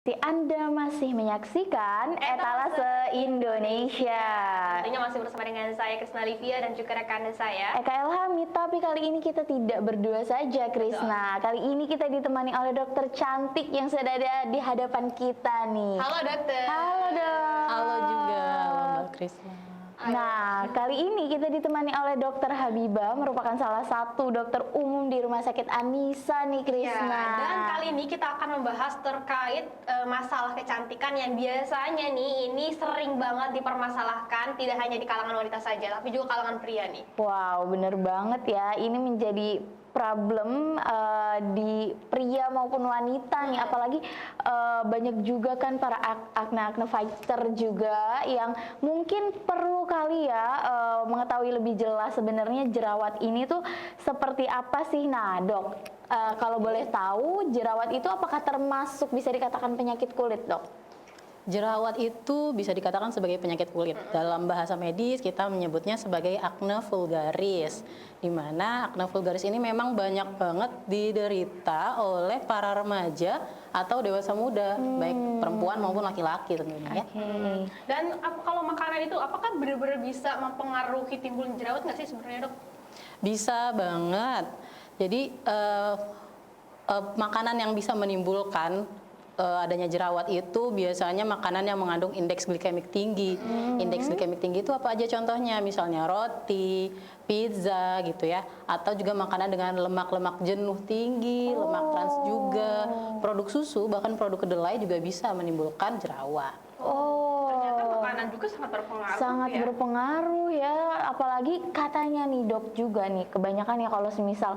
Anda masih menyaksikan Etalase Indonesia. Tentunya masih bersama dengan saya Krisna Livia dan juga rekan saya Eka Elhami, tapi kali ini kita tidak berdua saja, Krisna. Kali ini kita ditemani oleh dokter cantik yang sudah ada di hadapan kita nih. Halo dokter. Halo dok. Halo juga, halo Mbak Krisna. Nah, kali ini kita ditemani oleh dokter Habibah, merupakan salah satu dokter umum di Rumah Sakit Anisa nih, Krisna. Ya, dan kali ini kita akan membahas terkait masalah kecantikan yang biasanya nih ini sering banget dipermasalahkan, tidak hanya di kalangan wanita saja, tapi juga kalangan pria nih. Wow, bener banget ya. Ini menjadi problem di pria maupun wanita nih, apalagi banyak juga kan para acne fighter juga yang mungkin perlu kali ya mengetahui lebih jelas sebenarnya jerawat ini tuh seperti apa sih. Nah dok, kalau boleh tahu jerawat itu apakah termasuk bisa dikatakan penyakit kulit dok? Jerawat itu bisa dikatakan sebagai penyakit kulit. Dalam bahasa medis kita menyebutnya sebagai acne vulgaris. Di mana acne vulgaris ini memang banyak banget diderita oleh para remaja atau dewasa muda, baik perempuan maupun laki-laki tentunya ya. Dan kalau makanan itu apakah benar-benar bisa mempengaruhi timbulnya jerawat nggak sih sebenarnya dok? Bisa banget. Jadi makanan yang bisa menimbulkan adanya jerawat itu biasanya makanan yang mengandung indeks glikemik tinggi. Indeks glikemik tinggi itu apa aja contohnya? Misalnya roti, pizza gitu ya. Atau juga makanan dengan lemak-lemak jenuh tinggi, lemak trans juga. Produk susu, bahkan produk kedelai juga bisa menimbulkan jerawat. Ternyata makanan juga sangat berpengaruh. Sangat ya? berpengaruh ya, apalagi katanya nih dok juga nih, kebanyakan ya kalau semisal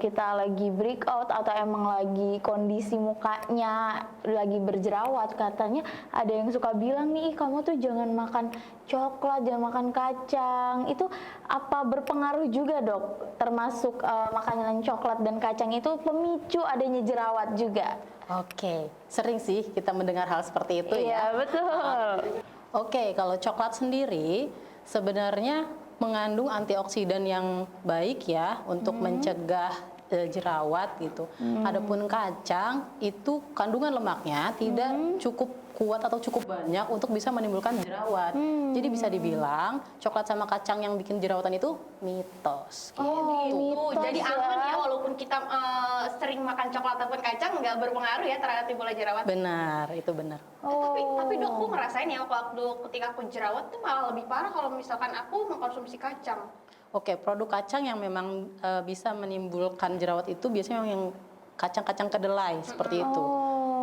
kita lagi breakout atau emang lagi kondisi mukanya lagi berjerawat, katanya ada yang suka bilang nih, kamu tuh jangan makan coklat, jangan makan kacang. Itu apa berpengaruh juga dok? Termasuk makanan coklat dan kacang itu pemicu adanya jerawat juga? Oke, sering sih kita mendengar hal seperti itu Iya, ya. betul. Oke, kalau coklat sendiri sebenarnya mengandung antioksidan yang baik ya untuk mencegah jerawat gitu. Adapun kacang itu kandungan lemaknya tidak cukup kuat atau cukup banyak untuk bisa menimbulkan jerawat. Jadi bisa dibilang coklat sama kacang yang bikin jerawatan itu mitos. Oh, Gitu. mitos Jadi ya. aman ya walaupun kita sering makan coklat ataupun kacang nggak berpengaruh ya terhadap timbulnya jerawat. Benar, itu benar. Tapi dok, aku ngerasain ya waktu ketika aku jerawat tuh malah lebih parah kalau misalkan aku mengkonsumsi kacang. Oke, produk kacang yang memang bisa menimbulkan jerawat itu biasanya yang kacang-kacang kedelai seperti itu.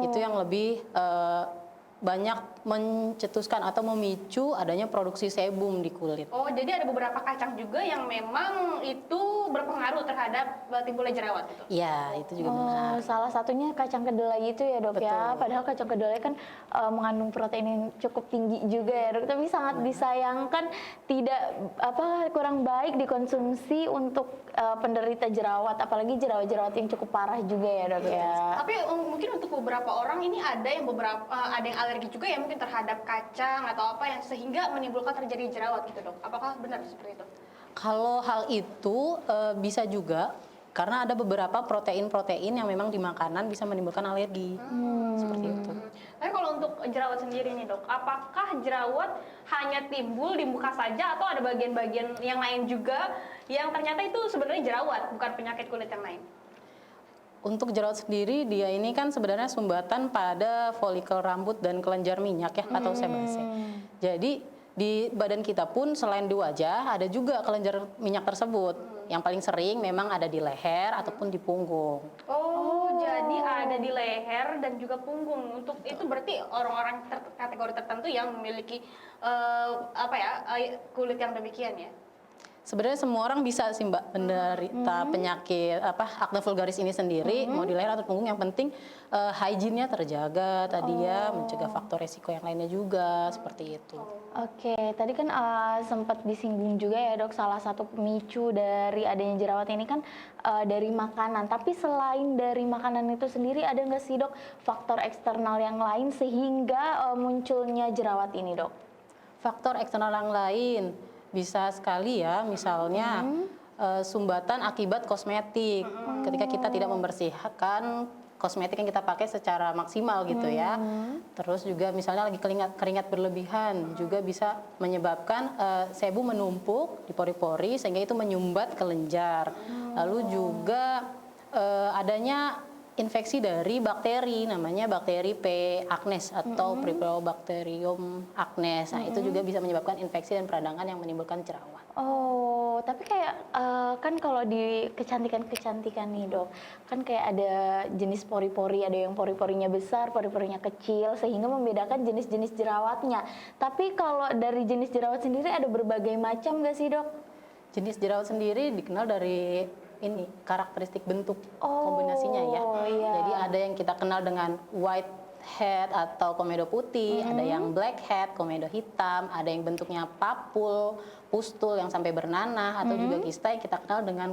Itu yang lebih banyak mencetuskan atau memicu adanya produksi sebum di kulit. Oh, jadi ada beberapa kacang juga yang memang itu berpengaruh terhadap timbulnya jerawat itu. Iya, itu juga benar. Salah satunya kacang kedelai itu ya dok ya. Betul. Padahal kacang kedelai kan mengandung protein yang cukup tinggi juga ya dok. Tapi sangat disayangkan tidak kurang baik dikonsumsi untuk penderita jerawat, apalagi jerawat-jerawat yang cukup parah juga ya dok ya. Tapi mungkin untuk beberapa orang ini ada yang alergi juga ya mungkin terhadap kacang atau apa yang sehingga menimbulkan terjadi jerawat gitu dok. Apakah benar seperti itu? Kalau hal itu bisa juga karena ada beberapa protein-protein yang memang di makanan bisa menimbulkan alergi. Seperti itu. Tapi kalau untuk jerawat sendiri nih dok, apakah jerawat hanya timbul di muka saja atau ada bagian-bagian yang lain juga yang ternyata itu sebenarnya jerawat bukan penyakit kulit yang lain? Untuk jerawat sendiri dia ini kan sebenarnya sumbatan pada folikel rambut dan kelenjar minyak ya atau sebasea. Jadi di badan kita pun selain di wajah ada juga kelenjar minyak tersebut. Yang paling sering memang ada di leher ataupun di punggung. Oh, jadi ada di leher dan juga punggung. Untuk itu berarti orang-orang kategori tertentu yang memiliki kulit yang demikian ya. Sebenarnya semua orang bisa sih Mbak menderita penyakit acne vulgaris ini sendiri, mau di leher atau punggung, yang penting hygiene-nya terjaga tadi ya, mencegah faktor resiko yang lainnya juga seperti itu. Oke, tadi kan sempat disinggung juga ya dok, salah satu pemicu dari adanya jerawat ini kan dari makanan. Tapi selain dari makanan itu sendiri, ada nggak sih dok faktor eksternal yang lain sehingga munculnya jerawat ini dok? Faktor eksternal yang lain bisa sekali ya, misalnya sumbatan akibat kosmetik. Ketika kita tidak membersihkan kosmetik yang kita pakai secara maksimal gitu ya. Terus juga misalnya lagi keringat berlebihan juga bisa menyebabkan sebum menumpuk di pori-pori sehingga itu menyumbat kelenjar. Lalu juga adanya infeksi dari bakteri, namanya bakteri P. acnes atau Propionibacterium acnes. Nah, itu juga bisa menyebabkan infeksi dan peradangan yang menimbulkan jerawat. Oh, tapi kayak kan kalau di kecantikan nih dok, kan kayak ada jenis pori-pori, ada yang pori-porinya besar, pori-porinya kecil, sehingga membedakan jenis-jenis jerawatnya. Tapi kalau dari jenis jerawat sendiri ada berbagai macam nggak sih dok? Jenis jerawat sendiri dikenal dari ini karakteristik bentuk kombinasinya ya. Iya. Jadi ada yang kita kenal dengan white head atau komedo putih, ada yang black head, komedo hitam, ada yang bentuknya papul, pustul yang sampai bernanah, atau juga kista yang kita kenal dengan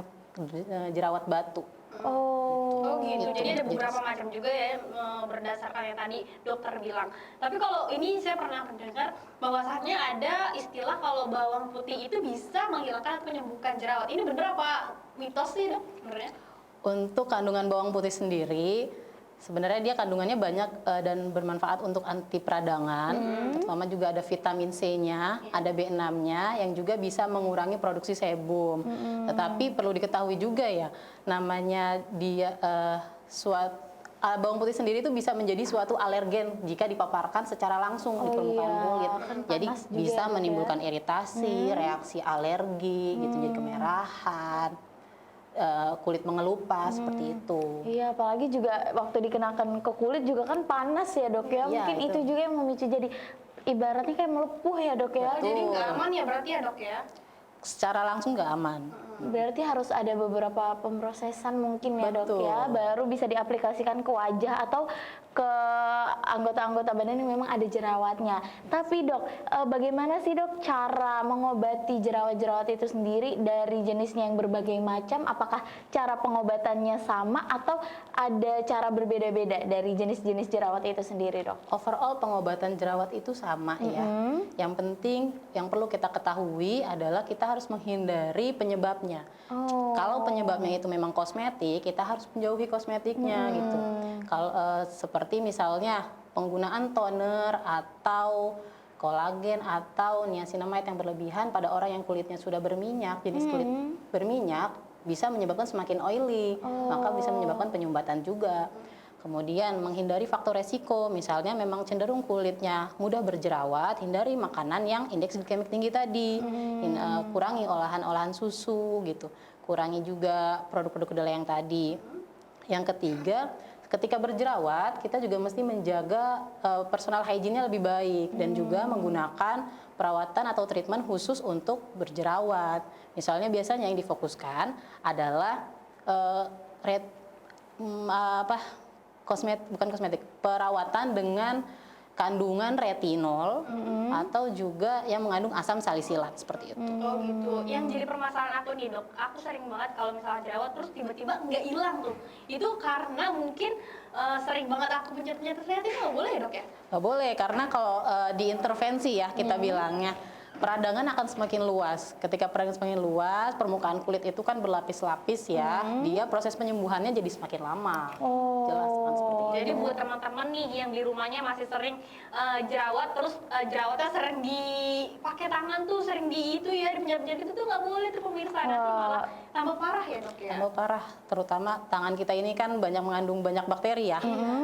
jerawat batu. Oh gitu. Jadi ada beberapa macam juga ya berdasarkan yang tadi dokter bilang. Tapi kalau ini saya pernah mendengar bahwasannya ada istilah kalau bawang putih itu bisa menghilangkan atau menyembuhkan jerawat. Ini benar apa mitos sih dok sebenarnya? Untuk kandungan bawang putih sendiri, sebenarnya dia kandungannya banyak dan bermanfaat untuk anti peradangan. Terutama juga ada vitamin C-nya, ada B6-nya yang juga bisa mengurangi produksi sebum. Tetapi perlu diketahui juga ya, namanya dia bawang putih sendiri itu bisa menjadi suatu alergen jika dipaparkan secara langsung di permukaan kulit. Kan Jadi panas juga bisa ya, Dok, menimbulkan iritasi, reaksi alergi, gitu, jadi kemerahan. Kulit mengelupas seperti itu. Iya, apalagi juga waktu dikenakan ke kulit juga kan panas ya dok ya. Iya, Mungkin itu juga yang memicu jadi ibaratnya kayak melepuh ya dok ya. Jadi nggak aman ya berarti ya dok ya? Secara langsung nggak aman. Berarti harus ada beberapa pemrosesan mungkin ya dok Betul. ya, baru bisa diaplikasikan ke wajah atau ke anggota-anggota badan yang memang ada jerawatnya. Tapi dok, bagaimana sih dok cara mengobati jerawat-jerawat itu sendiri dari jenisnya yang berbagai macam? Apakah cara pengobatannya sama atau ada cara berbeda-beda dari jenis-jenis jerawat itu sendiri dok? Overall pengobatan jerawat itu sama ya. Yang penting yang perlu kita ketahui adalah kita harus menghindari penyebabnya. Kalau penyebabnya itu memang kosmetik, kita harus menjauhi kosmetiknya gitu. Kalau seperti misalnya penggunaan toner atau kolagen atau niacinamide yang berlebihan pada orang yang kulitnya sudah berminyak, jenis kulit berminyak bisa menyebabkan semakin oily, maka bisa menyebabkan penyumbatan juga. Kemudian menghindari faktor resiko, misalnya memang cenderung kulitnya mudah berjerawat, hindari makanan yang indeks glikemik tinggi tadi, kurangi olahan-olahan susu gitu, kurangi juga produk-produk kedelai yang tadi. Yang ketiga, ketika berjerawat kita juga mesti menjaga personal hygiene-nya lebih baik dan juga menggunakan perawatan atau treatment khusus untuk berjerawat. Misalnya biasanya yang difokuskan adalah bukan kosmetik, perawatan dengan kandungan retinol atau juga yang mengandung asam salisilat seperti itu. Oh gitu. Yang jadi permasalahan aku nih dok, aku sering banget kalau misalnya jerawat terus tiba-tiba nggak hilang tuh. Itu karena mungkin sering banget aku pencet-pencet retin, nggak boleh ya dok ya? Nggak boleh, karena kalau diintervensi ya kita bilangnya, peradangan akan semakin luas. Ketika peradangan semakin luas, permukaan kulit itu kan berlapis-lapis ya, dia proses penyembuhannya jadi semakin lama. Jelas kan seperti itu. Jadi buat teman-teman nih yang di rumahnya masih sering jerawat, terus jerawatnya sering dipakai tangan tuh, sering di itu ya, dipencet-pencet itu tuh nggak boleh tuh pemirsa, nanti malah tambah parah ya dok ya? Tambah parah, terutama tangan kita ini kan mengandung banyak bakteri ya,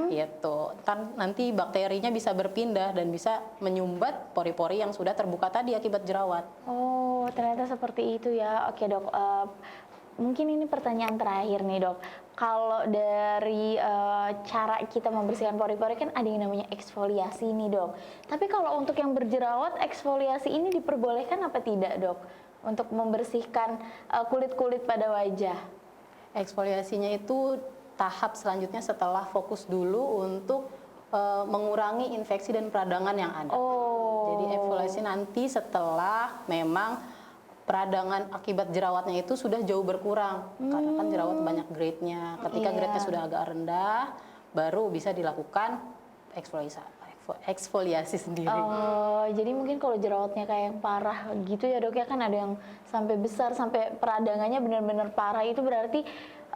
gitu. Nanti bakterinya bisa berpindah dan bisa menyumbat pori-pori yang sudah terbuka tadi akibat jerawat. Oh, ternyata seperti itu ya. Oke dok, mungkin ini pertanyaan terakhir nih dok. Kalau dari cara kita membersihkan pori-pori kan ada yang namanya eksfoliasi nih dok. Tapi kalau untuk yang berjerawat, eksfoliasi ini diperbolehkan apa tidak dok? Untuk membersihkan kulit-kulit pada wajah. Eksfoliasinya itu tahap selanjutnya setelah fokus dulu untuk mengurangi infeksi dan peradangan yang ada. Jadi eksfoliasi nanti setelah memang peradangan akibat jerawatnya itu sudah jauh berkurang. Karena kan jerawat banyak grade-nya. Ketika grade-nya sudah agak rendah, baru bisa dilakukan eksfoliasi sendiri. Oh, jadi mungkin kalau jerawatnya kayak yang parah gitu ya dok ya, kan ada yang sampai besar, sampai peradangannya benar-benar parah, itu berarti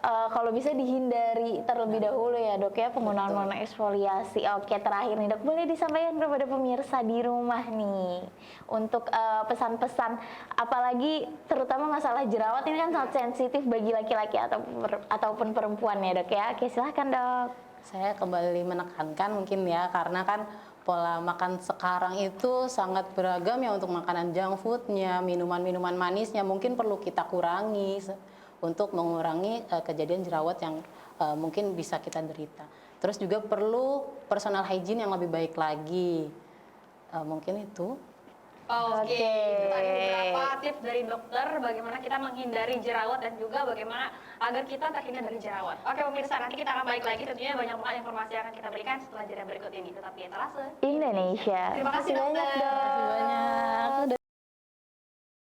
kalau bisa dihindari terlebih dahulu ya dok ya penggunaan eksfoliasi. Oke, terakhir nih dok, boleh disampaikan kepada pemirsa di rumah nih untuk pesan-pesan, apalagi terutama masalah jerawat ini kan sangat sensitif bagi laki-laki ataupun perempuan ya dok ya. Oke, silahkan dok. Saya kembali menekankan mungkin ya, karena kan pola makan sekarang itu sangat beragam ya, untuk makanan junk foodnya, minuman-minuman manisnya mungkin perlu kita kurangi untuk mengurangi kejadian jerawat yang mungkin bisa kita derita. Terus juga perlu personal hygiene yang lebih baik lagi. Mungkin itu. Oke, itu tadi beberapa tips dari dokter bagaimana kita menghindari jerawat dan juga bagaimana agar kita terhindar dari jerawat. Oke pemirsa, nanti kita akan balik lagi, tentunya banyak banget informasi yang akan kita berikan setelah jeda berikut ini. Tetap di Etalase Indonesia. Terima kasih dokter. Terima kasih banyak.